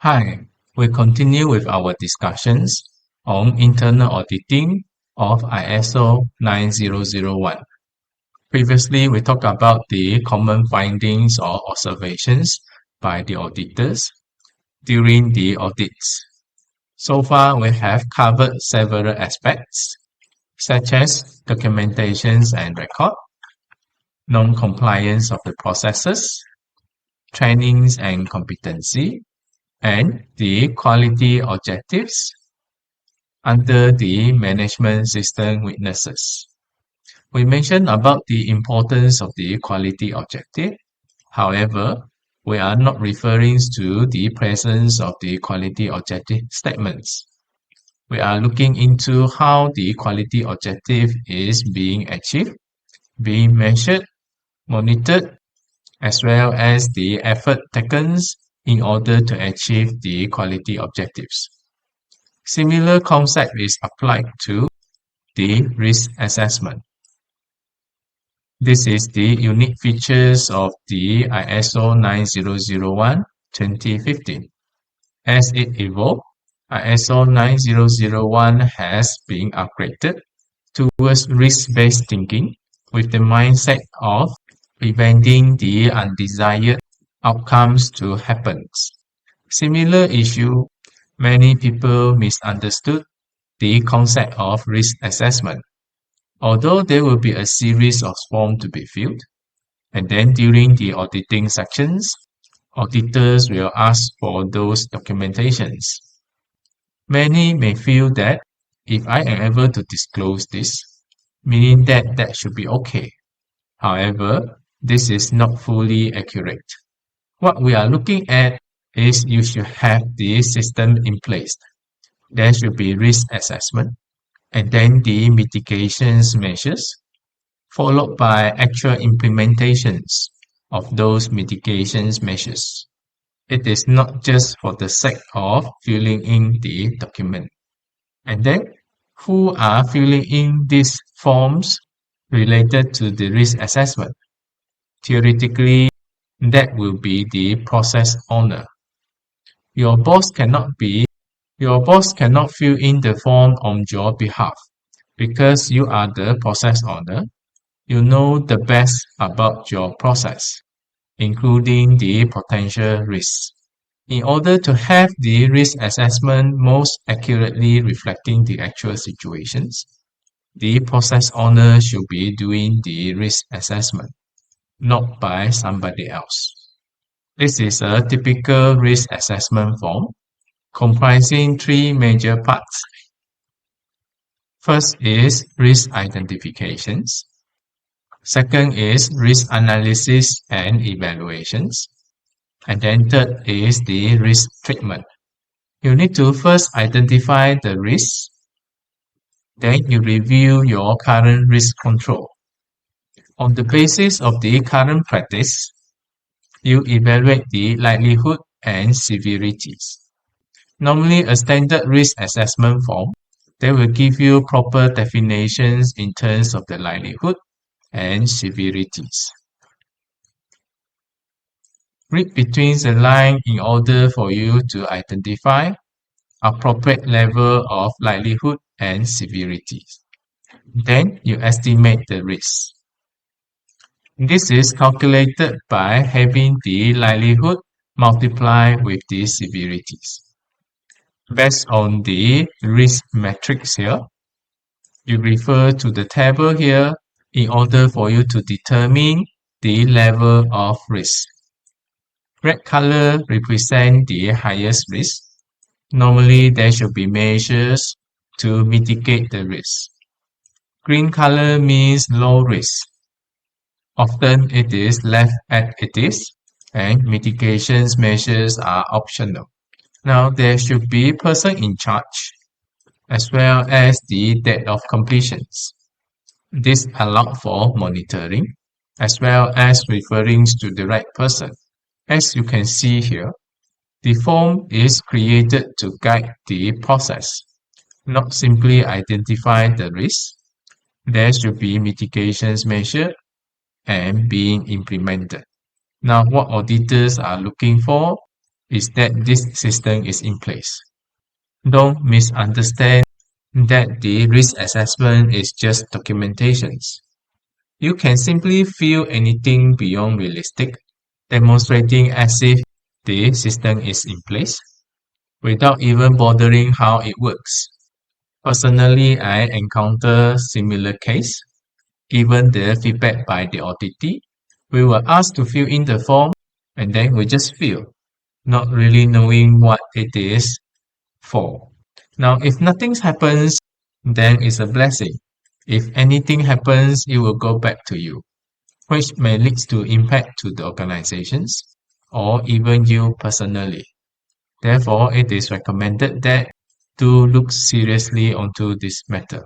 Hi, we continue with our discussions on internal auditing of ISO 9001. Previously, we talked about the common findings or observations by the auditors during the audits. So far, we have covered several aspects, such as documentations and record, non-compliance of the processes, trainings and competency, and the quality objectives under the management system witnesses. We mentioned about the importance of the quality objective. However, we are not referring to the presence of the quality objective statements. We are looking into how the quality objective is being achieved, being measured, monitored, as well as the effort taken in order to achieve the quality objectives. Similar concept is applied to the risk assessment. This is the unique features of the ISO 9001:2015. As it evolved, ISO 9001 has been upgraded towards risk-based thinking with the mindset of preventing the undesired outcomes to happen. Similar issue, many people misunderstood the concept of risk assessment. Although there will be a series of forms to be filled, and then during the auditing sections, auditors will ask for those documentations. Many may feel that if I am able to disclose this, meaning that should be okay. However, this is not fully accurate. What we are looking at is you should have the system in place. There should be risk assessment, and then the mitigations measures, followed by actual implementations of those mitigations measures. It is not just for the sake of filling in the document. And then, who are filling in these forms related to the risk assessment? Theoretically, that will be the process owner. Your boss cannot fill in the form on your behalf because you are the process owner. You know the best about your process, including the potential risks. In order to have the risk assessment most accurately reflecting the actual situations, the process owner should be doing the risk assessment, not by somebody else. This is a typical risk assessment form comprising three major parts. First is risk identifications. Second is risk analysis and evaluations. And then third is the risk treatment. You need to first identify the risks. Then you review your current risk control. On the basis of the current practice, you evaluate the likelihood and severities. Normally, a standard risk assessment form, they will give you proper definitions in terms of the likelihood and severities. Read between the lines in order for you to identify appropriate level of likelihood and severities. Then you estimate the risk. This is calculated by having the likelihood multiplied with the severities. Based on the risk matrix here, you refer to the table here in order for you to determine the level of risk. Red color represents the highest risk. Normally, there should be measures to mitigate the risk. Green color means low risk. Often it is left as it is, and mitigations measures are optional. Now there should be person in charge, as well as the date of completions. This allows for monitoring, as well as referring to the right person. As you can see here, the form is created to guide the process, not simply identify the risk. There should be mitigations measured and being implemented. Now, what auditors are looking for is that this system is in place. Don't misunderstand that the risk assessment is just documentations. You can simply feel anything beyond realistic, demonstrating as if the system is in place without even bothering how it works. Personally, I encounter similar case. Given the feedback by the auditee, we were asked to fill in the form and then we just fill, not really knowing what it is for. Now, if nothing happens, then it's a blessing. If anything happens, it will go back to you, which may lead to impact to the organizations or even you personally. Therefore, it is recommended that to look seriously onto this matter.